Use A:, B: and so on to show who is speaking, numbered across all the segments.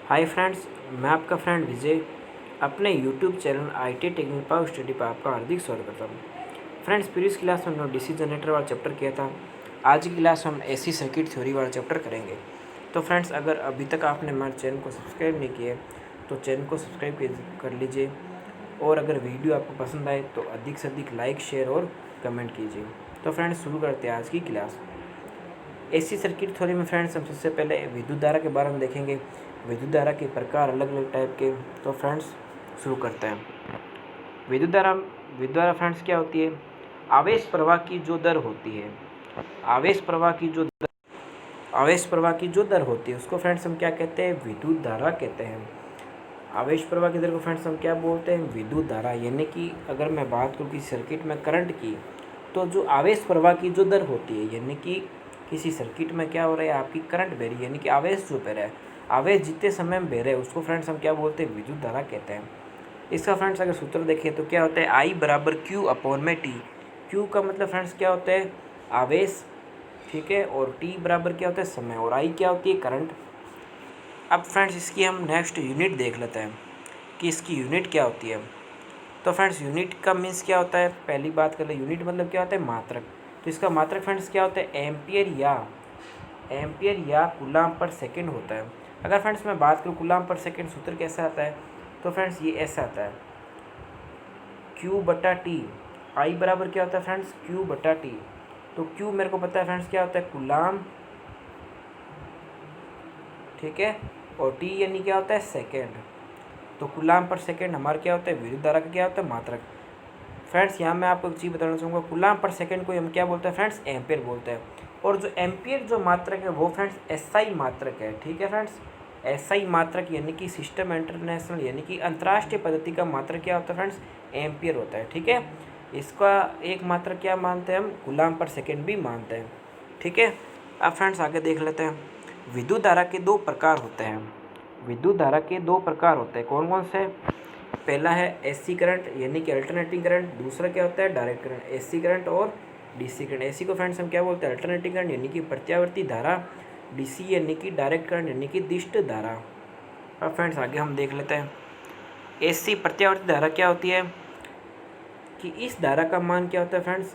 A: Hi friends, मैं आपका friend विजय अपने YouTube channel IT technical power study पर आपका हार्दिक स्वागत करता हूँ। फ्रेंड्स, प्रीवियस क्लास में हमने डीसी जनरेटर वाला चैप्टर किया था। आज की क्लास में हम एसी सर्किट थ्योरी वाला चैप्टर करेंगे। तो फ्रेंड्स, अगर अभी तक आपने हमारे चैनल को सब्सक्राइब नहीं किया तो चैनल को सब्सक्राइब कर लीजिए, और अगर वीडियो आपको पसंद आए तो अधिक से अधिक लाइक, शेयर और कमेंट कीजिए। तो फ्रेंड्स, शुरू करते हैं आज की क्लास। एसी सर्किट थ्योरी में फ्रेंड्स हम सबसे पहले विद्युत धारा के बारे में देखेंगे, विद्युत धारा के प्रकार अलग अलग टाइप के। तो फ्रेंड्स, शुरू करते हैं। विद्युत धारा फ्रेंड्स क्या होती है? आवेश प्रवाह की जो दर होती है, आवेश प्रवाह की जो दर होती है उसको फ्रेंड्स हम क्या कहते हैं? विद्युत धारा कहते हैं। आवेश प्रवाह की दर को फ्रेंड्स हम क्या बोलते हैं? विद्युत धारा। यानी कि अगर मैं बात करूँ किसी सर्किट में करंट की, तो जो आवेश प्रवाह की जो दर होती है, यानी कि किसी सर्किट में क्या हो रहा है, आपकी करंट बह रही है, यानी कि आवेश जो बह रहा है, आवेश जितने समय में बह रहा है उसको फ्रेंड्स हम क्या बोलते हैं? विद्युत धारा कहते हैं। इसका फ्रेंड्स अगर सूत्र देखें तो क्या होता है? आई बराबर क्यू अपॉन में टी। क्यू का मतलब फ्रेंड्स क्या होता है? आवेश, ठीक है, और टी बराबर क्या होता है? समय, और आई क्या होती है? करंट। अब फ्रेंड्स, इसकी हम नेक्स्ट यूनिट देख लेते हैं कि इसकी यूनिट क्या होती है। तो फ्रेंड्स, यूनिट का मीन्स क्या होता है? पहली बात कर ले, यूनिट मतलब क्या होता है? मात्रक। तो इसका मात्रक फ्रेंड्स क्या होता है? एम्पियर या कूलाम पर सेकंड होता है। अगर फ्रेंड्स मैं बात करूँ कूलाम पर सेकंड, सूत्र कैसा आता है? तो फ्रेंड्स ये ऐसा आता है, Q बटा टी। आई बराबर क्या होता है फ्रेंड्स? Q बटा टी। तो Q मेरे को पता है फ्रेंड्स क्या होता है? कूलाम, ठीक है, और टी यानी क्या होता है? सेकेंड। तो कूलाम पर सेकेंड हमारा क्या होता है? विद्युत धारा का क्या होता है? मात्रक। फ्रेंड्स, यहाँ मैं आपको एक चीज़ बताना चाहूँगा, कूलाम पर सेकंड को हम क्या बोलते हैं फ्रेंड्स? एम्पियर बोलते हैं। और जो एम्पियर जो मात्रक है वो फ्रेंड्स एसआई मात्रक है, ठीक है फ्रेंड्स। एसआई मात्रक यानी कि सिस्टम इंटरनेशनल यानी कि अंतर्राष्ट्रीय पद्धति का मात्रक क्या होता है फ्रेंड्स? एम्पियर होता है, ठीक है। इसका एक मात्रक क्या मानते हैं हम? कूलाम पर सेकेंड भी मानते हैं, ठीक है। अब फ्रेंड्स आगे देख लेते हैं। विद्युत धारा के दो प्रकार होते हैं। विद्युत धारा के दो प्रकार होते हैं, कौन कौन से? पहला है एसी करंट यानी कि अल्टरनेटिंग करंट। दूसरा क्या होता है? Direct current. एसी करंट और डीसी करंट। एसी को फ्रेंड्स हम क्या बोलते हैं? अल्टरनेटिंग करंट यानी कि प्रत्यावर्ती धारा। डीसी यानी कि डायरेक्ट करंट यानी कि दिष्ट धारा। अब फ्रेंड्स आगे हम देख लेते हैं। एसी प्रत्यावर्ती धारा क्या होती है कि इस धारा का मान क्या होता है फ्रेंड्स?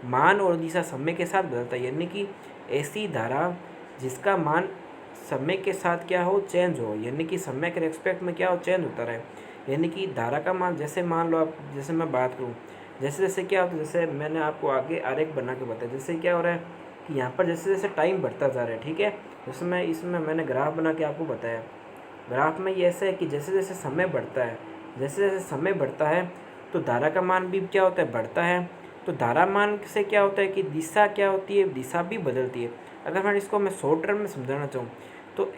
A: मान और दिशा समय के साथ बदलता है, यानी कि ऐसी धारा जिसका मान समय के साथ क्या हो? चेंज हो, यानी कि समय के रेस्पेक्ट में क्या हो? चेंज होता रहे। यानी कि धारा का मान, जैसे मान लो आप, जैसे मैं बात करूँ, जैसे जैसे क्या होता है, जैसे मैंने आपको आगे आरेख बना के बताया, जैसे क्या हो रहा है कि यहाँ पर जैसे जैसे टाइम बढ़ता जा रहा है, ठीक है। जैसे मैं इसमें मैंने ग्राफ बना के आपको बताया। ग्राफ में ये ऐसा है कि जैसे जैसे समय बढ़ता है, जैसे जैसे समय बढ़ता है तो धारा का मान भी क्या होता है? बढ़ता है। तो धारा मान से क्या होता है कि दिशा क्या होती है? दिशा भी बदलती है। अगर मैं इसको मैं शॉर्ट टर्म में समझाना चाहूँ तो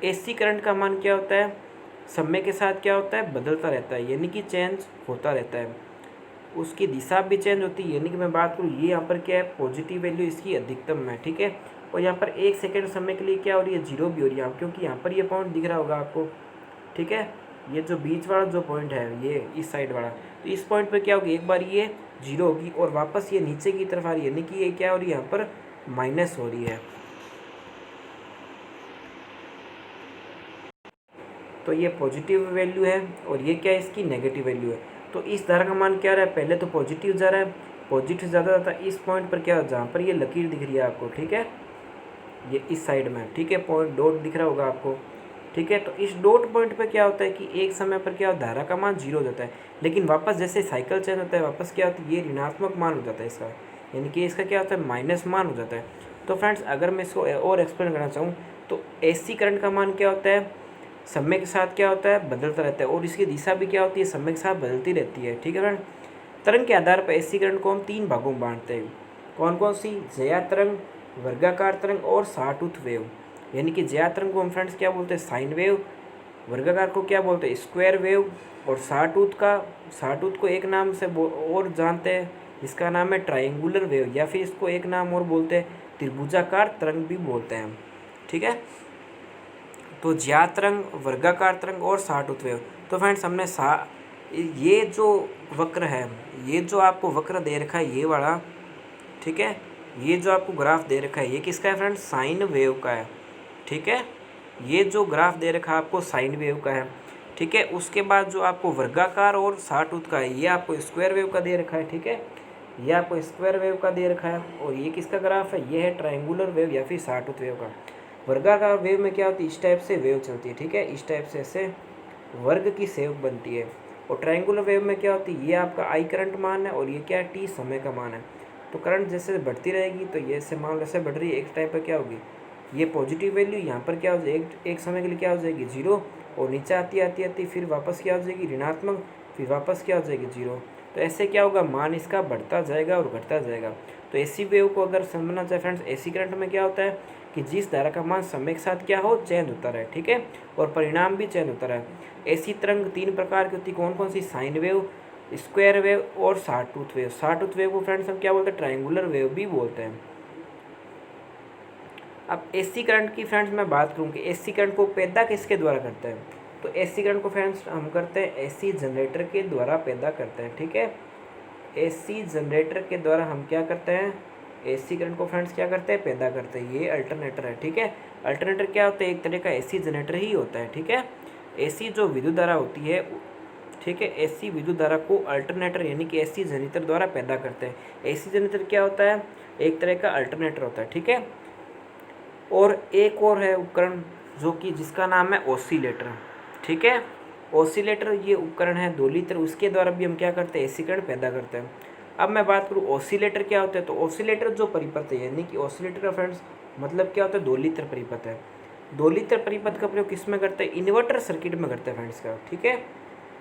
A: एसी करंट का मान क्या होता है? समय के साथ क्या होता है? बदलता रहता है, यानी कि चेंज होता रहता है। उसकी दिशा भी चेंज होती है, यानी कि मैं बात करूँ, ये यहाँ पर क्या है? पॉजिटिव वैल्यू इसकी अधिकतम है, ठीक है। और यहाँ पर एक सेकेंड समय के लिए क्या हो रही है? जीरो भी हो रही है, क्योंकि यहाँ पर ये पॉइंट दिख रहा होगा आपको, ठीक है। ये जो बीच वाला जो पॉइंट है, ये इस साइड वाला, तो इस पॉइंट पर क्या होगी? एक बार ये जीरो होगी और वापस ये नीचे की तरफ आ रही है, यानी कि ये क्या हो रही है? यहाँ पर माइनस हो रही है। तो ये पॉजिटिव वैल्यू है और ये क्या है? इसकी नेगेटिव वैल्यू है। तो इस धारा का मान क्या रहा है? पहले तो पॉजिटिव जा रहा है, पॉजिटिव ज़्यादा जाता है। इस पॉइंट पर क्या हो? जहाँ पर ये लकीर दिख रही है आपको, ठीक है, ये इस साइड में, ठीक है, पॉइंट डॉट दिख रहा होगा आपको, ठीक है। तो इस डॉट पॉइंट पर क्या होता है कि एक समय पर क्या हो? धारा का मान जीरो हो जाता है, लेकिन वापस जैसे साइकिल चेंज होता है वापस क्या होता है? ये ऋणात्मक मान हो जाता है इसका, यानी कि इसका क्या होता है? माइनस मान हो जाता है। तो फ्रेंड्स, अगर मैं इसको और एक्सप्लेन करना चाहूँ तो एसी करंट का मान क्या होता है? समय के साथ क्या होता है? बदलता रहता है, और इसकी दिशा भी क्या होती है? समय के साथ बदलती रहती है, ठीक है फ्रेंड। तरंग के आधार पर एसी करंट को हम तीन भागों में बांटते हैं। कौन कौन सी? ज्या तरंग, वर्गाकार तरंग और सॉटूथ वेव। यानी कि ज्या तरंग को हम फ्रेंड्स क्या बोलते हैं? Sine wave. वर्गाकार को क्या बोलते हैं? Square wave. और सॉटूथ को एक नाम से और जानते हैं, जिसका नाम है ट्रायंगुलर वेव, या फिर इसको एक नाम और बोलते हैं, त्रिभुजाकार तरंग भी बोलते हैं, ठीक है। तो ज्या तरंग, वर्गाकार तरंग और सॉटूथ वेव। तो फ्रेंड्स, हमने ये जो वक्र है, ये जो आपको वक्र दे रखा है ये वाला, ठीक है, ये जो आपको ग्राफ दे रखा है ये किसका है फ्रेंड्स? साइन वेव का है, ठीक है। ये जो ग्राफ दे रखा है आपको साइन वेव का है, ठीक है। उसके बाद जो आपको वर्गाकार और साटूथ का है, ये आपको स्क्वायर वेव का दे रखा है, ठीक है। ये आपको स्क्वायर वेव का दे रखा है। और ये किसका ग्राफ है, ये है ट्रायंगुलर वेव या फिर साटूथ वेव का। वर्गाकार वेव में क्या होती है, इस टाइप से वेव चलती है, ठीक है। इस टाइप से ऐसे वर्ग की सेव बनती है। और ट्रायंगुलर वेव में क्या होती है, ये आपका आई करंट मान है और ये क्या है, टी समय का मान है। तो करंट जैसे बढ़ती रहेगी तो ये ऐसे मान लो ऐसे बढ़ रही है, एक टाइम पर क्या होगी, ये पॉजिटिव वैल्यू यहाँ पर क्या हो जाएगी, एक समय के लिए क्या हो जाएगी, जीरो। और नीचे आती आती आती फिर वापस क्या हो जाएगी, ऋणात्मक, फिर वापस क्या हो जाएगी, जीरो। तो ऐसे क्या होगा, मान इसका बढ़ता जाएगा और घटता जाएगा। तो एसी वेव को अगर समझना चाहे फ्रेंड्स, एसी करंट में क्या होता है कि जिस धारा का मान समय के साथ क्या हो, चेंज होता रहे, ठीक है। और परिणाम भी चेंज होता रहे। ऐसी तरंग तीन प्रकार की होती है, कौन कौन सी, साइन वेव, स्क्वायर वेव और साटूथ वेव। साटूथ वेव को फ्रेंड्स हम क्या बोलते हैं, ट्रायंगुलर वेव भी बोलते हैं। अब एसी करंट की फ्रेंड्स मैं बात करूँ कि एसी करंट को पैदा किसके द्वारा करते हैं, तो एसी करंट को फ्रेंड्स हम करते हैं एसी जनरेटर के द्वारा पैदा करते हैं, ठीक है। एसी जनरेटर के द्वारा हम क्या करते हैं, एसी करंट को फ्रेंड्स क्या करते हैं, पैदा करते हैं। ये अल्टरनेटर है, ठीक है। अल्टरनेटर क्या होता है, एक तरह का एसी जनरेटर ही होता है, ठीक है। एसी जो विद्युत धारा होती है, ठीक है, एसी विद्युत धारा को अल्टरनेटर यानी कि एसी जनरेटर द्वारा पैदा करते हैं। एसी जनरेटर क्या होता है, एक तरह का अल्टरनेटर होता है, ठीक है। और एक और है उपकरण जो कि जिसका नाम है ऑसिलेटर, ठीक है। ऑसिलेटर ये उपकरण है 2 लीटर, उसके द्वारा भी हम क्या करते हैं, एसी करंट पैदा करते हैं। अब मैं बात करूँ ऑसिलेटर क्या होता है, तो ऑसिलेटर जो परिपथ है यानी कि ऑसिलेटर का फ्रेंड्स मतलब क्या होता है, 2 लीटर परिपथ है। 2 लीटर परिपथ का प्रयोग किस में करते हैं, इन्वर्टर सर्किट में करते हैं फ्रेंड्स का, ठीक है।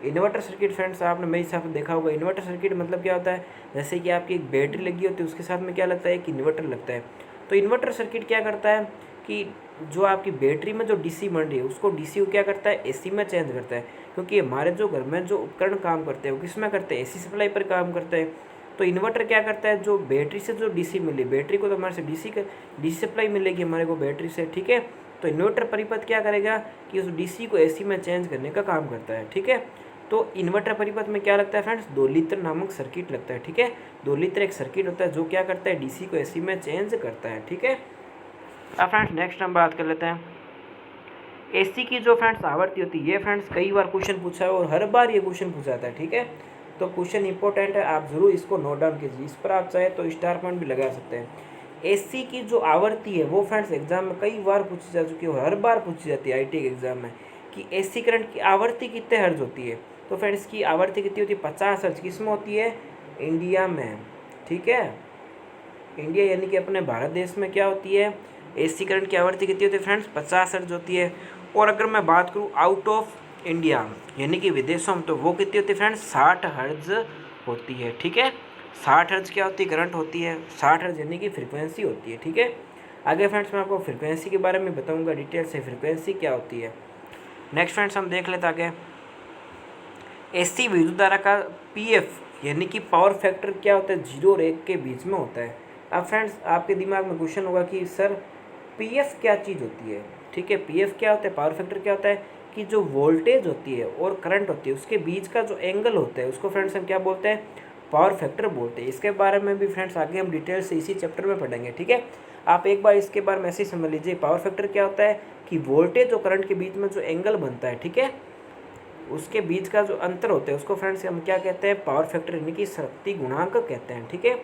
A: इन्वर्टर सर्किट फ्रेंड्स आपने मेरे हिसाब से देखा होगा। इन्वर्टर सर्किट मतलब क्या होता है, जैसे कि आपकी एक बैटरी लगी होती है, उसके साथ में क्या लगता है, एक इन्वर्टर लगता है। तो इन्वर्टर सर्किट क्या करता है कि जो आपकी बैटरी में जो डीसी बन रही है उसको डीसी को क्या करता है, एसी में चेंज करता है। क्योंकि हमारे जो घर में जो उपकरण काम करते हैं वो किस में करते हैं, एसी सप्लाई पर काम करते हैं। तो इन्वर्टर क्या करता है, जो बैटरी से जो डीसी मिली, बैटरी को तो हमारे से डीसी सप्लाई मिलेगी हमारे को बैटरी से, ठीक है। तो इन्वर्टर परिपथ क्या करेगा कि उस डीसी को एसी में चेंज करने का काम करता है, ठीक है। तो इन्वर्टर परिपथ में क्या लगता है फ्रेंड्स, 2 लीटर नामक सर्किट लगता है, ठीक है। 2 लीटर एक सर्किट होता है जो क्या करता है, डीसी को एसी में चेंज करता है, ठीक है। अब फ्रेंड्स नेक्स्ट हम बात कर लेते हैं एसी की जो फ्रेंड्स आवृत्ति होती है। ये फ्रेंड्स कई बार क्वेश्चन पूछा है और हर बार ये क्वेश्चन पूछा जाता है, ठीक है। तो क्वेश्चन इंपॉर्टेंट है, आप जरूर इसको नोट डाउन कीजिए। इस पर आप चाहे तो स्टार पॉइंट भी लगा सकते हैं। एसी की जो आवृत्ति है वो फ्रेंड्स एग्जाम में कई बार पूछी जा चुकी है और हर बार पूछी जाती है आईटी के एग्जाम में कि एसी करंट की आवृत्ति कितने हर्ट्ज होती है। तो फ्रेंड्स की आवृत्ति कितनी होती है, 50 हर्ट्ज। किस में होती है, इंडिया में, ठीक है। इंडिया यानी कि अपने भारत देश में क्या होती है, एसी करंट की आवृत्ति कितनी होती है फ्रेंड्स, 50 हर्ट्ज होती है। और अगर मैं बात करूँ आउट ऑफ इंडिया यानी कि विदेशों में, तो वो कितनी होती है फ्रेंड्स, 60 हर्ट्ज होती है, ठीक है। 60 हर्ट्ज क्या होती है, करंट होती है। 60 हर्ट्ज यानी कि फ्रीक्वेंसी होती है, ठीक है। आगे फ्रेंड्स मैं आपको फ्रीक्वेंसी के बारे में बताऊंगा डिटेल से, फ्रीक्वेंसी क्या होती है। नेक्स्ट फ्रेंड्स हम देख लेते आगे एसी विद्युत धारा का पीएफ यानी कि पावर फैक्टर क्या होता है, 0 और 1 के बीच में होता है। अब फ्रेंड्स आपके दिमाग में क्वेश्चन होगा कि सर पीएफ क्या चीज़ होती है, ठीक है। पीएफ क्या होता है, पावर फैक्टर क्या होता है कि जो वोल्टेज होती है और करंट होती है उसके बीच का जो एंगल होता है उसको फ्रेंड्स हम क्या बोलते हैं, पावर फैक्टर बोलते हैं। इसके बारे में भी फ्रेंड्स आगे हम डिटेल से इसी चैप्टर में पढ़ेंगे, ठीक है। आप एक बार इसके बारे में ऐसे ही समझ लीजिए, पावर फैक्टर क्या होता है कि वोल्टेज और करंट के बीच में जो एंगल बनता है, ठीक है, उसके बीच का जो अंतर होता है उसको फ्रेंड्स हम क्या कहते हैं, पावर फैक्टर यानी कि शक्ति गुणांक कहते हैं, ठीक है।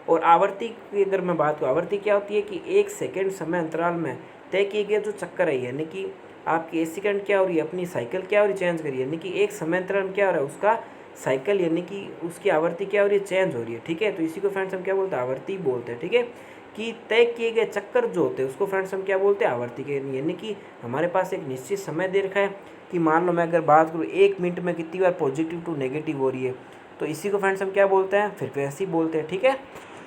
A: और आवृत्ति की अगर मैं बात करूँ, आवृत्ति क्या होती है कि 1 सेकेंड समय अंतराल में तय किए गए जो चक्कर है यानी कि आपकी एसी करंट क्या हो रही है, अपनी साइकिल क्या हो रही है, चेंज करिए, यानी कि एक समय अंतराल में क्या हो रहा है, उसका साइकिल यानी कि उसकी आवृत्ति क्या हो रही है, चेंज हो रही है, ठीक है। तो इसी को फ्रेंड्स हम क्या बोलते हैं, आवृत्ति बोलते हैं, ठीक है। कि तय किए गए चक्कर जो होते हैं उसको फ्रेंड्स हम क्या बोलते हैं, आवृत्ति के, यानी कि हमारे पास एक निश्चित समय दे रखा है कि मान लो मैं अगर बात करूँ 1 मिनट में कितनी बार पॉजिटिव टू नेगेटिव हो रही है, तो इसी को फ्रेंड्स हम क्या बोलते हैं, फ्रीक्वेंसी बोलते हैं, ठीक है।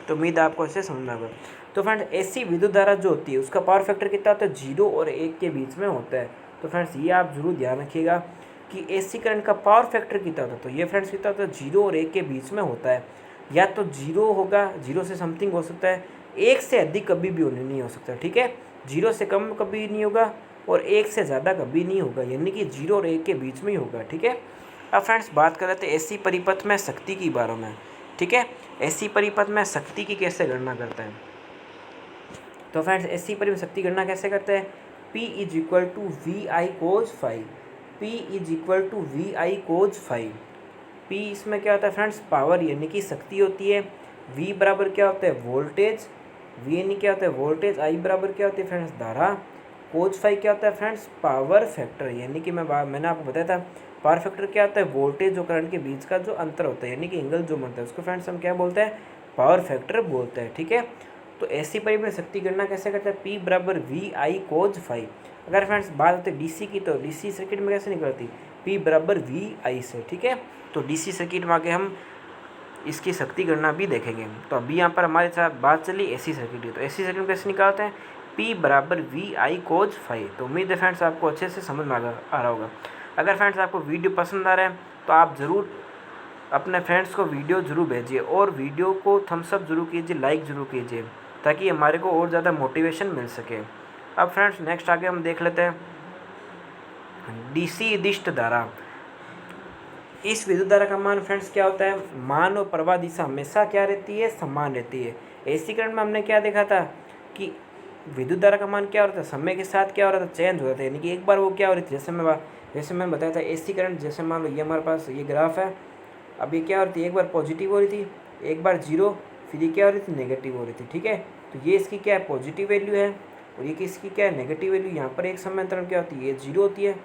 A: तो उम्मीद आपको इसे समझना होगा। तो फ्रेंड्स एसी विद्युत धारा जो होती है उसका पावर फैक्टर कितना होता है, 0 और 1 के बीच में होता है। तो फ्रेंड्स ये आप जरूर ध्यान रखिएगा कि एसी करंट का पावर फैक्टर कितना होता है। तो ये फ्रेंड्स कितना होता है, 0 और 1 के बीच में होता है। या तो 0 होगा, 0 से समथिंग हो सकता है, 1 से अधिक कभी भी नहीं हो सकता, ठीक है। 0 से कम कभी नहीं होगा और 1 से ज़्यादा कभी नहीं होगा, यानी कि 0 और 1 के बीच में ही होगा, ठीक है। अब फ्रेंड्स बात कर लेते हैं एसी परिपथ में शक्ति की बारे में, ठीक है। एसी परिपथ में शक्ति की कैसे गणना करते हैं। तो फ्रेंड्स एसी परिपथ शक्ति गणना कैसे करते हैं, P is equal to V I cos five, P is equal to V I cos five. P इसमें क्या होता है फ्रेंड्स, पावर यानी कि शक्ति होती है। V बराबर क्या होता है, वोल्टेज। V यानी क्या होता है, वोल्टेज। I बराबर क्या होती है फ्रेंड्स, धारा। कोज फाइव क्या होता है फ्रेंड्स, पावर फैक्टर। यानी कि मैंने आपको बताया था पावर फैक्टर क्या होता है, वोल्टेज और करंट के बीच का जो अंतर होता है, यानी कि एंगल जो बनता है उसको फ्रेंड्स हम क्या बोलते हैं, पावर फैक्टर बोलते हैं। ठीक है, तो ऐसी परिमेय शक्ति गणना कैसे करते हैं, P बराबर वी आई कोज फाइव। अगर फ्रेंड्स बात होती है डीसी की, तो डीसी सर्किट में कैसे निकलती, P बराबर वी आई से। ठीक है, तो डीसी सर्किट में आगे हम इसकी शक्ति गणना भी देखेंगे। तो अभी यहाँ पर हमारे साथ बात चली एसी सर्किट की, तो एसी सर्किट कैसे निकालते हैं, P बराबर वी आई कोज फाइव। तो उम्मीद है फ्रेंड्स आपको अच्छे से समझ में आ रहा होगा। अगर फ्रेंड्स आपको वीडियो पसंद आ रहा है तो आप ज़रूर अपने फ्रेंड्स को वीडियो ज़रूर भेजिए और वीडियो को थम्स अप ज़रूर कीजिए, लाइक ज़रूर कीजिए, ताकि हमारे को और ज़्यादा मोटिवेशन मिल सके। अब फ्रेंड्स नेक्स्ट आगे हम देख लेते हैं डीसी दिष्ट धारा। इस विद्युत धारा का मान फ्रेंड्स क्या होता है, मान और प्रवाह दिशा हमेशा क्या रहती है, समान रहती है। एसी करंट में हमने क्या देखा था कि विद्युत धारा का मान क्या हो रहा था, समय के साथ क्या हो रहा था, चेंज हो रहा था। यानी कि एक बार वो क्या हो रही थी, जैसे मैंने बताया था एसी करंट, जैसे मान लो ये हमारे पास ये ग्राफ है, अब ये क्या हो रही थी, एक बार पॉजिटिव हो रही थी, एक बार जीरो, फिर ये क्या हो रही थी, नेगेटिव हो रही थी। ठीक है, तो ये इसकी क्या है, पॉजिटिव वैल्यू है, और ये किसकी क्या है, नेगेटिव वैल्यू। यहाँ पर एक समय अंतराल क्या होती है, ये जीरो होती है।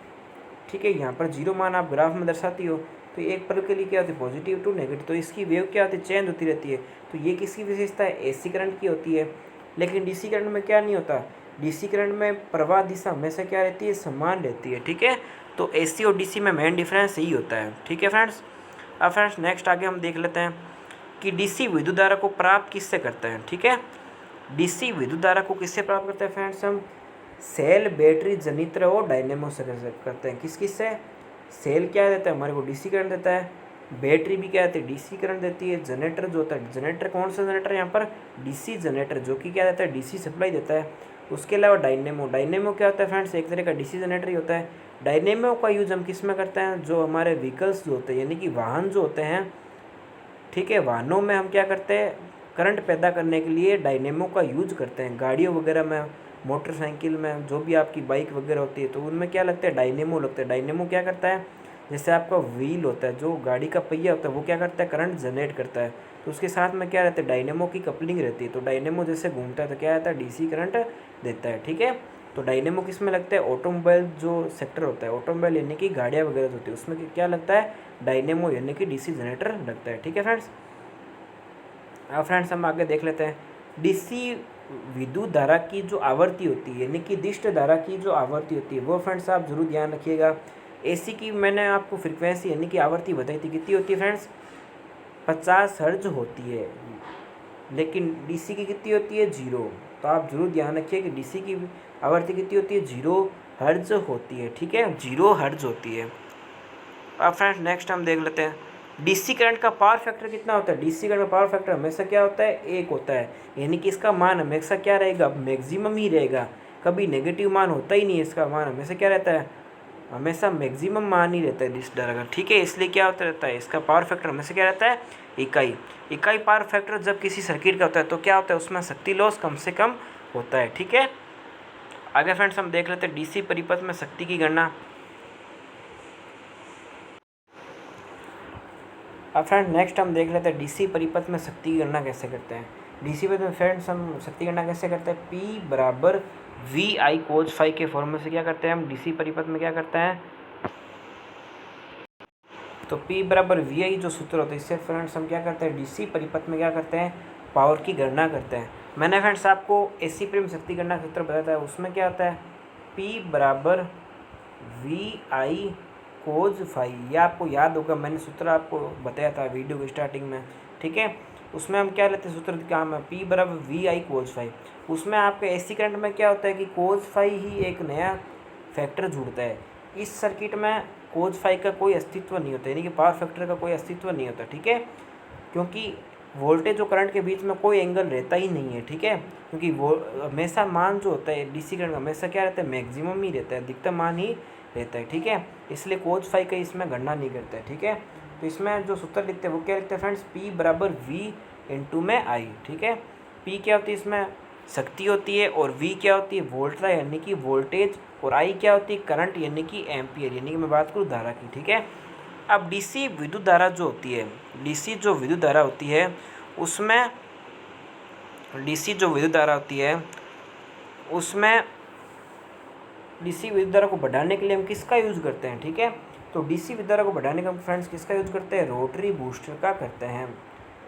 A: ठीक है, यहाँ पर जीरो मान आप ग्राफ में दर्शाती हो, तो एक पल के लिए क्या होती है, पॉजिटिव टू नेगेटिव, तो इसकी वेव क्या होती है, चेंज होती रहती है। तो ये किसकी विशेषता है, एसी करंट की होती है। लेकिन डीसी करंट में क्या नहीं होता, डीसी करंट में प्रवाह दिशा हमेशा क्या रहती है, समान रहती है। ठीक है, तो एसी और डीसी में मेन डिफरेंस यही होता है। ठीक है फ्रेंड्स, अब फ्रेंड्स नेक्स्ट आगे हम देख लेते हैं कि डीसी विद्युत धारा को प्राप्त किससे करते हैं। ठीक है, डीसी विद्युत धारा को किससे प्राप्त करते हैं फ्रेंड्स, हम सेल, बैटरी, जनित्र और डायनेमो से करते हैं। किस से, सेल क्या देता है हमारे को, डीसी करंट देता है, बैटरी भी क्या देती है, डीसी करंट देती है, जनरेटर जो होता है, जनरेटर कौन सा जनरेटर है यहाँ पर, डीसी जनरेटर, जो कि क्या देता है, डीसी सप्लाई देता है। उसके अलावा डायनेमो, डायनेमो क्या होता है फ्रेंड्स, एक तरह का डीसी जनरेटर ही होता है। डायनेमो का यूज हम किस में करते हैं, जो हमारे व्हीकल्स जो होते हैं, यानी कि वाहन जो होते हैं, ठीक है, वाहनों में हम क्या करते हैं, करंट पैदा करने के लिए डायनेमो का यूज करते हैं। गाड़ियों वगैरह में, मोटरसाइकिल में, जो भी आपकी बाइक वगैरह होती है, तो उनमें क्या लगता है, डायनेमो लगता है। डायनेमो क्या करता है, जैसे आपका व्हील होता है, जो गाड़ी का पहिया होता है, वो क्या करता है, करंट जनरेट करता है, तो उसके साथ में क्या रहता है, डायनेमो की कपलिंग रहती है। तो डायनेमो जैसे घूमता है तो क्या रहता है, डीसी करंट देता है। ठीक है, तो डायनेमो किस में लगता है, ऑटोमोबाइल जो सेक्टर होता है, ऑटोमोबाइल यानी कि गाड़ियाँ वगैरह होती है, उसमें क्या लगता है, डायनेमो यानी कि डीसी जनरेटर लगता है। ठीक है फ्रेंड्स, अब फ्रेंड्स हम आगे देख लेते हैं डीसी विद्युत धारा की जो आवृत्ति होती है, यानी कि दिष्ट धारा की जो आवृत्ति होती है, वो फ्रेंड्स आप जरूर ध्यान रखिएगा। एसी की मैंने आपको फ्रीक्वेंसी यानी कि आवृत्ति बताई थी, कितनी होती है फ्रेंड्स, 50 हर्ट्ज होती है। लेकिन डीसी की कितनी होती है, 0। तो आप जरूर ध्यान रखिए कि डीसी की आवृत्ति कितनी होती है, 0 हर्ट्ज होती है। ठीक है, 0 हर्ट्ज होती है। अब फ्रेंड्स नेक्स्ट हम देख लेते हैं डीसी करंट का पावर फैक्टर कितना होता है। डीसी करंट का पावर फैक्टर हमेशा क्या होता है, 1 होता है, यानी कि इसका मान हमेशा क्या रहेगा, मैक्सिमम ही रहेगा। कभी नेगेटिव मान होता ही नहीं है, इसका मान हमेशा क्या रहता है, हमेशा मैक्सिमम मान ही रहता है डीसी धारा का। ठीक है, इसलिए क्या होता रहता है, इसका पावर फैक्टर हमेशा क्या रहता है, इकाई पावर फैक्टर जब किसी सर्किट का होता है तो क्या होता है, उसमें शक्ति लॉस कम से कम होता है। ठीक है, आगे फ्रेंड्स हम देख लेते हैं डीसी परिपथ में शक्ति की गणना। अब फ्रेंड नेक्स्ट हम देख लेते हैं डीसी परिपथ में शक्ति की गणना कैसे करते हैं। डीसी परिपथ में फ्रेंड्स हम शक्ति की गणना कैसे करते हैं, P बराबर वी आई कोज फाइव के फॉर्मूले से क्या करते हैं हम, डीसी परिपथ में क्या करते हैं, तो P बराबर वी आई जो सूत्र होता है, इससे फ्रेंड्स हम क्या करते हैं, डीसी परिपथ में क्या करते हैं, पावर की गणना करते हैं। मैंने फ्रेंड्स आपको एसी परिपथ शक्ति गणना सूत्र बताया था, उसमें क्या होता है, P बराबर वी आई कोज फाइव। यह आपको याद होगा, मैंने सूत्र आपको बताया था वीडियो की स्टार्टिंग में। ठीक है, उसमें हम क्या लेते हैं, सूत्र क्या है, P बराबर वी आई कोज फाइव। उसमें आपके एसी करंट में क्या होता है कि कोज फाइव ही एक नया फैक्टर जुड़ता है। इस सर्किट में कोज फाइव का कोई अस्तित्व नहीं होता, यानी कि पावर फैक्टर का कोई अस्तित्व नहीं होता। ठीक है, क्योंकि वोल्टेज और करंट के बीच में कोई एंगल रहता ही नहीं है। ठीक है, क्योंकि वो हमेशा मान जो होता है डीसी करंट हमेशा क्या रहता है, मैक्सिमम ही रहता है, अधिकतम मान ही रहता है। ठीक है, इसलिए कोज फाइव का इसमें गणना नहीं करता है। ठीक है, तो इसमें जो सूत्र लिखते हैं वो क्या लिखते हैं फ्रेंड्स, P बराबर V इंटू में आई। ठीक है, P क्या होती है इसमें, शक्ति होती है, और V क्या होती है, वोल्टा यानी कि वोल्टेज, और I क्या होती है, करंट यानी कि एम्पियर, यानी कि मैं बात करूँ धारा की, ठीक है। अब DC विद्युत धारा जो होती है, DC जो विद्युत धारा होती है उसमें DC जो विद्युत धारा होती है उसमें DC विद्युत धारा को बढ़ाने के लिए हम किसका यूज़ करते हैं, ठीक है। तो DC विद्युत धारा को बढ़ाने का हम फ्रेंड्स किसका यूज़ करते हैं, रोटरी बूस्टर का करते हैं।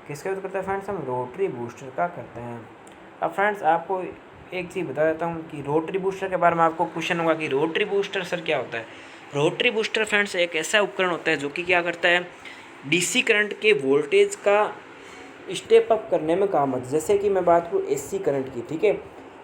A: किसका यूज़ करते हैं फ्रेंड्स, हम रोटरी बूस्टर का करते हैं। अब फ्रेंड्स आपको एक चीज़ बता देता हूँ कि रोटरी बूस्टर के बारे में आपको क्वेश्चन होगा कि रोटरी बूस्टर सर क्या होता है। रोटरी बूस्टर फ्रेंड्स एक ऐसा उपकरण होता है जो कि क्या करता है, DC करंट के वोल्टेज का स्टेप अप करने में काम आता है। जैसे कि मैं बात करूँ AC करंट की, ठीक है।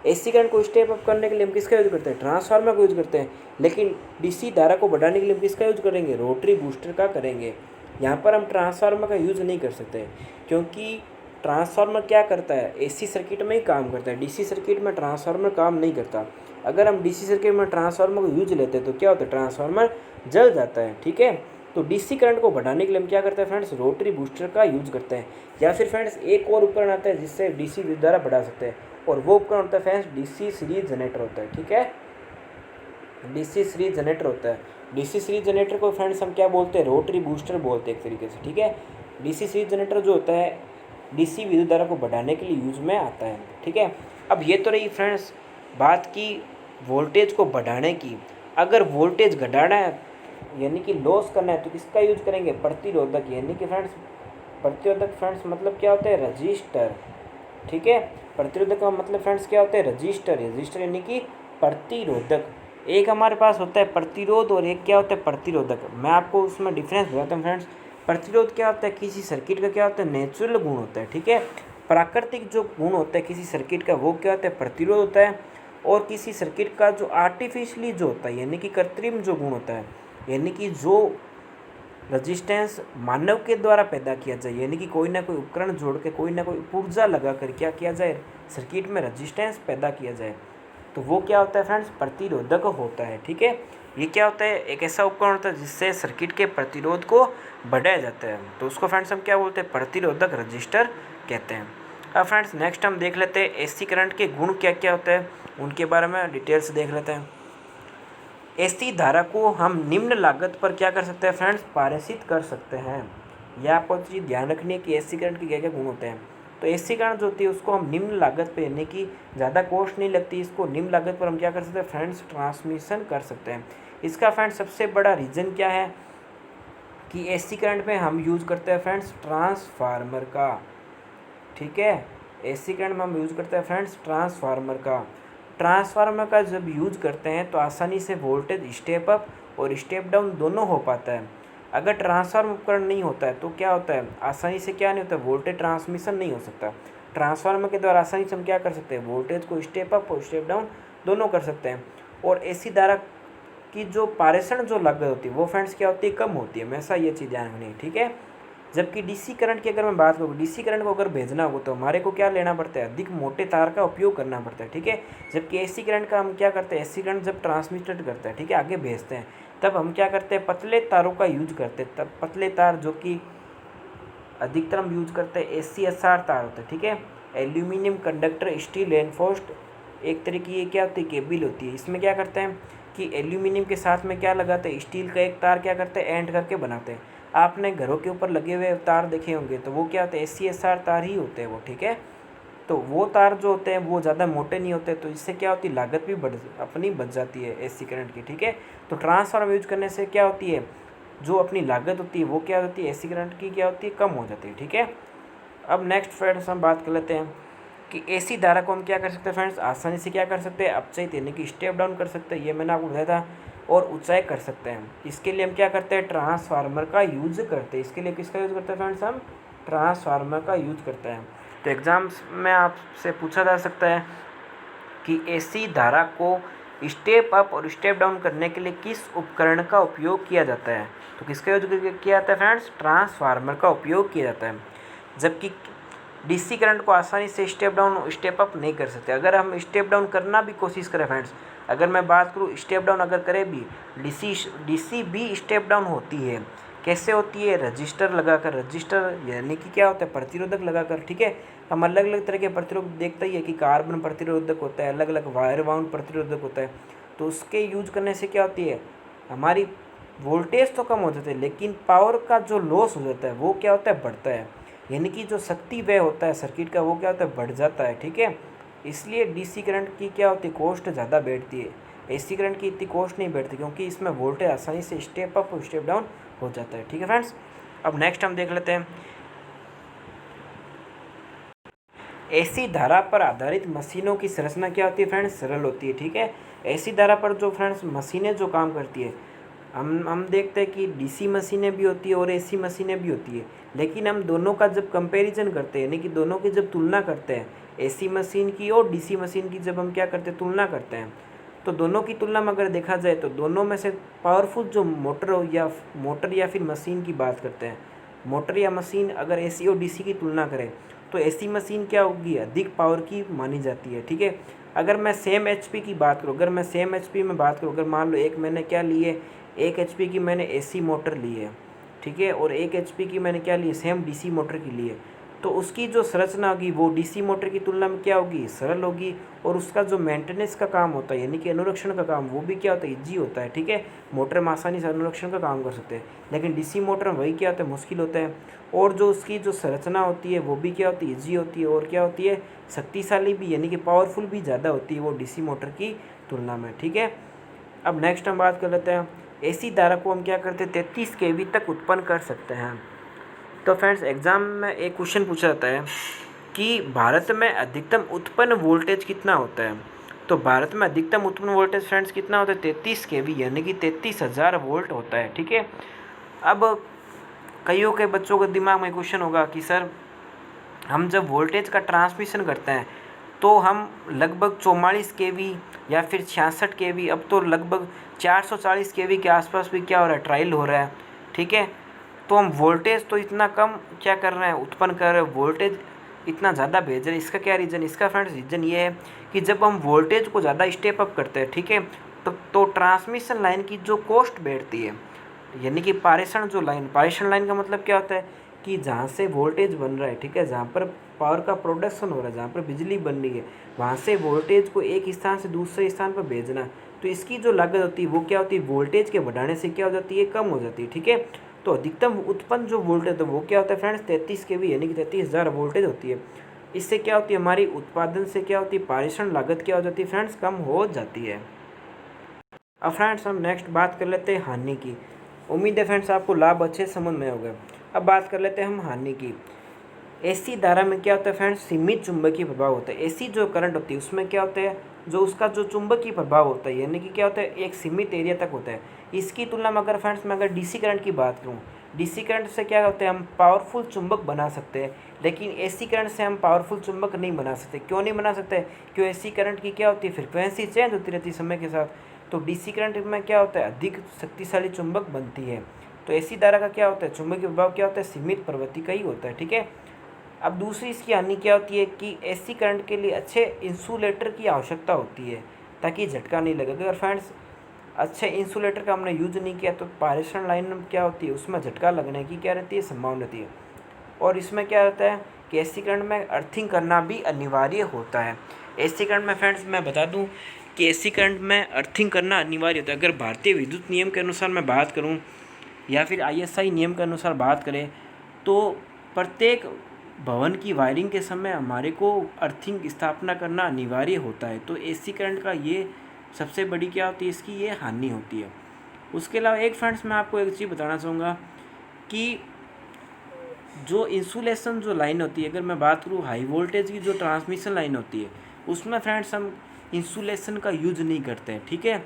A: AC करंट को स्टेप अप करने के लिए हम किसका यूज़ करते हैं, ट्रांसफार्मर को यूज़ करते हैं। लेकिन DC धारा को बढ़ाने के लिए हम किसका यूज़ करेंगे, रोटरी बूस्टर का करेंगे। यहाँ पर हम ट्रांसफार्मर का यूज़ नहीं कर सकते, क्योंकि ट्रांसफार्मर क्या करता है, AC सर्किट में ही काम करता है, DC सर्किट में ट्रांसफार्मर काम नहीं करता। अगर हम DC सर्किट में ट्रांसफार्मर को यूज लेते हैं तो क्या होता है, ट्रांसफार्मर जल जाता है, ठीक है। तो DC करंट को बढ़ाने के लिए हम क्या करते हैं फ्रेंड्स, रोटरी बूस्टर का यूज करते हैं। या फिर फ्रेंड्स एक और उपकरण आता है जिससे DC विद्युत धारा बढ़ा सकते हैं, और वो उपकरण होता है फ्रेंड्स DC सीरीज जनरेटर होता है, ठीक है। DC सीरीज जनरेटर होता है। DC सीरीज जनरेटर को फ्रेंड्स हम क्या बोलते हैं, रोटरी बूस्टर बोलते हैं एक तरीके से, ठीक है। DC सीरीज जनरेटर जो होता है DC विद्युत धारा को बढ़ाने के लिए यूज में आता है, ठीक है। अब ये तो रही फ्रेंड्स बात की वोल्टेज को बढ़ाने की। अगर वोल्टेज घटाना है यानी कि लॉस करना है तो किसका यूज करेंगे, प्रतिरोधक, यानी कि फ्रेंड्स प्रतिरोधक फ्रेंड्स मतलब क्या होता है, रजिस्टर, ठीक है। प्रतिरोधक का मतलब फ्रेंड्स क्या होता है, रजिस्टर, रजिस्टर यानी कि प्रतिरोधक। एक हमारे पास होता है प्रतिरोध और एक क्या होता है, प्रतिरोधक। मैं आपको उसमें डिफरेंस बताता हूँ फ्रेंड्स। प्रतिरोध क्या होता है, किसी सर्किट का क्या होता है, नेचुरल गुण होता है, ठीक है। प्राकृतिक जो गुण होता है किसी सर्किट का वो क्या होता है, प्रतिरोध होता है। और किसी सर्किट का जो आर्टिफिशियली जो होता है यानी कि कृत्रिम जो गुण होता है, यानी कि जो रजिस्टेंस मानव के द्वारा पैदा किया जाए, यानी कि कोई ना कोई उपकरण जोड़ के कोई ना कोई ऊर्जा लगा कर क्या किया जाए, सर्किट में रजिस्टेंस पैदा किया जाए, तो वो क्या होता है फ्रेंड्स, प्रतिरोधक होता है, ठीक है। ये क्या होता है, एक ऐसा उपकरण होता है जिससे सर्किट के प्रतिरोध को बढ़ाया जाता है, तो उसको फ्रेंड्स हम क्या बोलते हैं, प्रतिरोधक रजिस्टर कहते हैं। अब फ्रेंड्स नेक्स्ट हम देख लेते हैं AC करंट के गुण क्या क्या होते हैं, उनके बारे में डिटेल्स देख लेते हैं। AC धारा को हम निम्न लागत पर क्या कर सकते हैं फ्रेंड्स, पारित कर सकते हैं। यह आपको चीज़ ध्यान रखनी है कि AC करंट के क्या क्या गुण होते हैं। तो AC करंट जो होती है उसको हम निम्न लागत पे, यानी कि ज़्यादा कॉस्ट नहीं लगती, इसको निम्न लागत पर हम क्या कर सकते हैं फ्रेंड्स, ट्रांसमिशन कर सकते हैं। इसका फ्रेंड्स सबसे बड़ा रीज़न क्या है कि AC करंट में हम यूज़ करते हैं फ्रेंड्स ट्रांसफार्मर का, ठीक है। AC करंट में हम यूज़ करते हैं फ्रेंड्स ट्रांसफार्मर का। ट्रांसफार्मर का जब यूज़ करते हैं तो आसानी से वोल्टेज स्टेप अप और स्टेप डाउन दोनों हो पाता है। अगर ट्रांसफार्मर उपकरण नहीं होता है तो क्या होता है, आसानी से क्या नहीं होता, वोल्टेज ट्रांसमिशन नहीं हो सकता। ट्रांसफार्मर के द्वारा आसानी से हम क्या कर सकते हैं, वोल्टेज को स्टेप अप और स्टेप डाउन दोनों कर सकते हैं। और AC धारा की जो पारेषण जो लागत होती है वो फ्रेंड्स क्या होती है, कम होती है, हमेशा ये चीज़ ध्यान रखनी है, ठीक है। जबकि DC करंट की अगर मैं बात करूँ, DC करंट को अगर भेजना हो तो हमारे को क्या लेना पड़ता है, अधिक मोटे तार का उपयोग करना पड़ता है, ठीक है। जबकि AC करंट का हम क्या करते हैं, AC करंट जब ट्रांसमिटेड करता है, ठीक है, आगे भेजते हैं, तब हम क्या करते हैं, पतले तारों का यूज करते हैं। तब पतले तार जो कि अधिकतर हम यूज करते हैं ACSR तार होते हैं, ठीक है, एल्यूमिनियम कंडक्टर स्टील रेनफोर्स्ड एक तरह की ये क्या होती है, केबल होती है। इसमें क्या करते हैं कि एल्यूमिनियम के साथ में क्या लगाते हैं, स्टील का एक तार क्या करते हैं, एंड करके बनाते हैं। आपने घरों के ऊपर लगे हुए तार देखे होंगे तो वो क्या होते हैं, ACSR तार ही होते हैं वो, ठीक है। तो वो तार जो होते हैं वो ज़्यादा मोटे नहीं होते, तो इससे क्या होती है, लागत भी अपनी बच जाती है AC करंट की, ठीक है। तो ट्रांसफार्मर यूज करने से क्या होती है, जो अपनी लागत होती है वो क्या होती है, AC करंट की क्या होती है, कम हो जाती है, ठीक है। अब नेक्स्ट फ्रेंड्स हम बात कर लेते हैं कि AC धारा को हम क्या कर सकते हैं फ्रेंड्स, आसानी से क्या कर सकते हैं, अपचयित यानी कि स्टेप डाउन कर सकते हैं, ये मैंने आपको बताया था, और ऊंचाई कर सकते हैं। इसके लिए हम क्या करते हैं, ट्रांसफार्मर का यूज करते हैं। इसके लिए किसका यूज़ करते हैं फ्रेंड्स, हम ट्रांसफार्मर का यूज करते हैं। तो एग्जाम्स में आपसे पूछा जा सकता है कि AC धारा को स्टेप अप और स्टेप डाउन करने के लिए किस उपकरण का उपयोग किया जाता है, तो किसका यूज किया जाता है फ्रेंड्स, ट्रांसफार्मर का उपयोग किया जाता है। जबकि DC करंट को आसानी से स्टेप डाउन स्टेप अप नहीं कर सकते। अगर हम स्टेप डाउन करना भी कोशिश करें फ्रेंड्स, अगर मैं बात करूँ स्टेप डाउन अगर करें भी, DC भी स्टेप डाउन होती है, कैसे होती है, रजिस्टर लगाकर, रजिस्टर यानी कि क्या होता है, प्रतिरोधक लगाकर। ठीक है, हम अलग अलग तरह के प्रतिरोधक देखते ही है कि कार्बन प्रतिरोधक होता है, अलग अलग वायर बाउंड प्रतिरोधक होता है। तो उसके यूज करने से क्या होती है, हमारी वोल्टेज तो कम हो जाती है लेकिन पावर का जो लॉस हो जाता है वो क्या होता है, बढ़ता है। यानी कि जो शक्ति व्यय होता है सर्किट का वो क्या होता है, बढ़ जाता है। ठीक है, इसलिए डीसी करंट की क्या होती है, कॉस्ट ज़्यादा बैठती है। एसी करंट की इतनी कॉस्ट नहीं बैठती क्योंकि इसमें वोल्टेज आसानी से स्टेप अप और स्टेप डाउन हो जाता है। ठीक है फ्रेंड्स, अब नेक्स्ट हम देख लेते हैं एसी धारा पर आधारित मशीनों की संरचना क्या होती है फ्रेंड्स, सरल होती है। ठीक है, एसी धारा पर जो फ्रेंड्स मशीनें जो काम करती है, हम देखते हैं कि डीसी मशीनें भी होती है और एसी मशीनें भी होती है, लेकिन हम दोनों का जब कंपैरिजन करते हैं यानी कि दोनों की जब तुलना करते हैं, एसी मशीन की और डीसी मशीन की जब हम क्या करते हैं, तुलना करते हैं, तो दोनों की तुलना में अगर देखा जाए तो दोनों में से पावरफुल जो मोटर या फिर मशीन की बात करते हैं, मोटर या मशीन अगर एसी और डीसी की तुलना करें तो एसी मशीन क्या होगी, अधिक पावर की मानी जाती है। ठीक है, अगर मैं सेम एचपी की बात करूँ, अगर मैं सेम एचपी में बात करूँ, अगर मान लो एक मैंने क्या ली है, 1 एचपी की मैंने एसी मोटर ली है, ठीक है, और 1 एचपी की मैंने क्या ली है, सेम डीसी मोटर की ली है, तो उसकी जो संरचना होगी वो डीसी मोटर की तुलना में क्या होगी, सरल होगी। और उसका जो मेंटेनेंस का काम होता है यानी कि अनुरक्षण का काम, वो भी क्या होता है, ईजी होता है। ठीक है, मोटर में आसानी से अनुरक्षण का काम कर सकते हैं, लेकिन डीसी मोटर में वही क्या होता है, मुश्किल होता है। और जो उसकी जो संरचना होती है वो भी क्या होती है, ईजी होती है, और क्या होती है, शक्तिशाली भी यानी कि पावरफुल भी ज़्यादा होती है वो डीसी मोटर की तुलना में। ठीक है, अब नेक्स्ट हम बात कर लेते हैं एसी धारा को हम क्या करते हैं, 33 केवी तक उत्पन्न कर सकते हैं। तो फ्रेंड्स, एग्जाम में एक क्वेश्चन पूछा जाता है कि भारत में अधिकतम उत्पन्न वोल्टेज कितना होता है। तो भारत में अधिकतम उत्पन्न वोल्टेज फ्रेंड्स कितना होता है, 33 केवी यानी कि 33,000 वोल्ट होता है। ठीक है, अब कईयों के बच्चों के दिमाग में क्वेश्चन होगा कि सर हम जब वोल्टेज का ट्रांसमिशन करते हैं तो हम लगभग 44 केवी या फिर 66 केवी, अब तो लगभग 440 केवी के आसपास भी क्या हो रहा है, ट्रायल हो रहा है। ठीक है, तो हम वोल्टेज तो इतना कम क्या कर रहे हैं, उत्पन्न कर रहे हैं, वोल्टेज इतना ज़्यादा भेज रहे हैं। इसका क्या रीज़न, इसका फ्रेंड्स रीज़न ये है कि जब हम वोल्टेज को ज़्यादा स्टेप अप करते हैं, ठीक है, तो ट्रांसमिशन लाइन की जो कॉस्ट बैठती है, यानी कि पारेषण लाइन का मतलब क्या होता है कि जहाँ से वोल्टेज बन रहा है, ठीक है, जहाँ पर पावर का प्रोडक्शन हो रहा है, जहाँ पर बिजली बन रही है, वहाँ से वोल्टेज को एक स्थान से दूसरे स्थान पर भेजना, तो इसकी जो लागत होती है वो क्या होती है, वोल्टेज के बढ़ाने से क्या हो जाती है, कम हो जाती है। ठीक है, तो अधिकतम उत्पन्न जो वोल्टेज है वो क्या होता है फ्रेंड्स, 33 केवी यानी कि 33,000 वोल्टेज होती है। इससे क्या होती है, हमारी उत्पादन से क्या होती है, पारेषण लागत क्या हो जाती है फ्रेंड्स, कम हो जाती है। अब फ्रेंड्स हम नेक्स्ट बात कर लेते हैं हानि की। उम्मीद है फ्रेंड्स आपको लाभ अच्छे समझ में हो गए। अब बात कर लेते हैं हम हानि की। एसी धारा में क्या होता है फ्रेंड्स, सीमित चुंबकीय प्रभाव होता है। एसी जो करंट होती है उसमें क्या होता है, जो उसका जो चुंबकीय प्रभाव होता है यानी कि क्या होता है, एक सीमित एरिया तक होता है। इसकी तुलना में अगर फ्रेंड्स मैं अगर डीसी करंट की बात करूँ, डीसी करंट से क्या होता है, हम पावरफुल चुंबक बना सकते हैं, लेकिन एसी करंट से हम पावरफुल चुंबक नहीं बना सकते। क्यों नहीं बना सकते, क्यों, एसी करंट की क्या होती है, फ्रिक्वेंसी चेंज होती रहती है समय के साथ, तो डीसी करंट में क्या होता है, अधिक शक्तिशाली चुंबक बनती है। तो एसी धारा का क्या होता है, चुंबकीय प्रभाव क्या होता है, सीमित प्रवृत्ति का ही होता है। ठीक है, अब दूसरी इसकी हानि क्या होती है कि एसी करंट के लिए अच्छे इंसुलेटर की आवश्यकता होती है ताकि झटका नहीं लगे। अगर फ्रेंड्स अच्छे इंसुलेटर का हमने यूज नहीं किया तो पारेषण लाइन में क्या होती है, उसमें झटका लगने की क्या रहती है, संभावना रहती है। और इसमें क्या रहता है कि एसी करंट में अर्थिंग करना भी अनिवार्य होता है। एसी करंट में फ्रेंड्स मैं बता दूं कि एसी करंट में अर्थिंग करना अनिवार्य होता है। अगर भारतीय विद्युत नियम के अनुसार मैं बात करूं या फिर आईएसआई नियम के अनुसार बात करें तो प्रत्येक भवन की वायरिंग के समय हमारे को अर्थिंग स्थापना करना अनिवार्य होता है। तो एसी करंट का ये सबसे बड़ी क्या होती है, इसकी ये हानि होती है। उसके अलावा एक फ्रेंड्स मैं आपको एक चीज़ बताना चाहूँगा कि जो इंसुलेशन जो लाइन होती है, अगर मैं बात करूँ हाई वोल्टेज की जो ट्रांसमिशन लाइन होती है उसमें फ्रेंड्स हम इंसुलेशन का यूज नहीं करते हैं। ठीक है,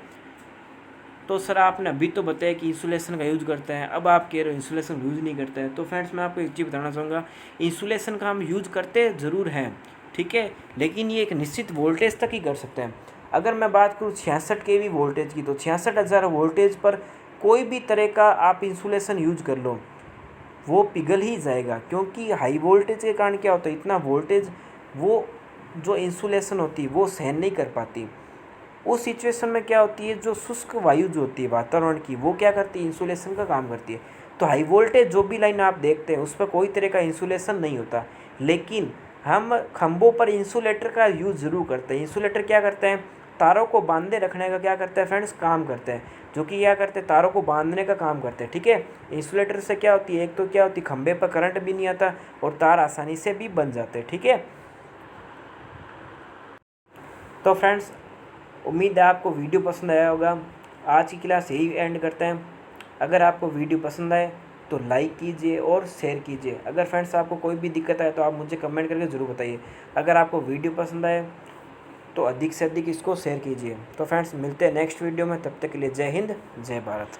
A: तो सर आपने अभी तो बताया कि इंसुलेशन का यूज़ करते हैं, अब आप कह रहे हो इंसुलेशन यूज़ नहीं करते हैं। तो फ्रेंड्स मैं आपको एक चीज़ बताना चाहूँगा, इंसुलेशन का हम यूज़ करते ज़रूर हैं, ठीक है, लेकिन ये एक निश्चित वोल्टेज तक ही कर सकते हैं। अगर मैं बात करूँ 66 केवी वोल्टेज की, तो 66,000 वोल्टेज पर कोई भी तरह का आप इंसुलेशन यूज कर लो वो पिघल ही जाएगा, क्योंकि हाई वोल्टेज के कारण क्या होता है, इतना वोल्टेज वो जो इंसुलेशन होती है वो सहन नहीं कर पाती। उस सिचुएशन में क्या होती है, जो शुष्क वायु जो होती है वातावरण की, वो क्या करती है, इंसुलेशन का काम करती है। तो हाई वोल्टेज जो भी लाइन आप देखते हैं उस पर कोई तरह का इंसुलेशन नहीं होता, लेकिन हम खंभों पर इंसुलेटर का यूज़ ज़रूर करते हैं। इंसुलेटर क्या करते हैं, तारों को बांधे रखने का क्या करते हैं फ्रेंड्स, काम करते हैं, जो कि क्या करते हैं, तारों को बांधने का काम करते हैं। ठीक है, इंसुलेटर से क्या होती है, एक तो क्या होती है, खंभे पर करंट भी नहीं आता और तार आसानी से भी बन जाते हैं। ठीक है, तो फ्रेंड्स उम्मीद है आपको वीडियो पसंद आया होगा। आज की क्लास यही एंड करते हैं। अगर आपको वीडियो पसंद आए तो लाइक कीजिए और शेयर कीजिए। अगर फ्रेंड्स आपको कोई भी दिक्कत आए तो आप मुझे कमेंट करके ज़रूर बताइए। अगर आपको वीडियो पसंद आए तो अधिक से अधिक इसको शेयर कीजिए। तो फ्रेंड्स मिलते हैं नेक्स्ट वीडियो में, तब तक के लिए जय हिंद जय भारत।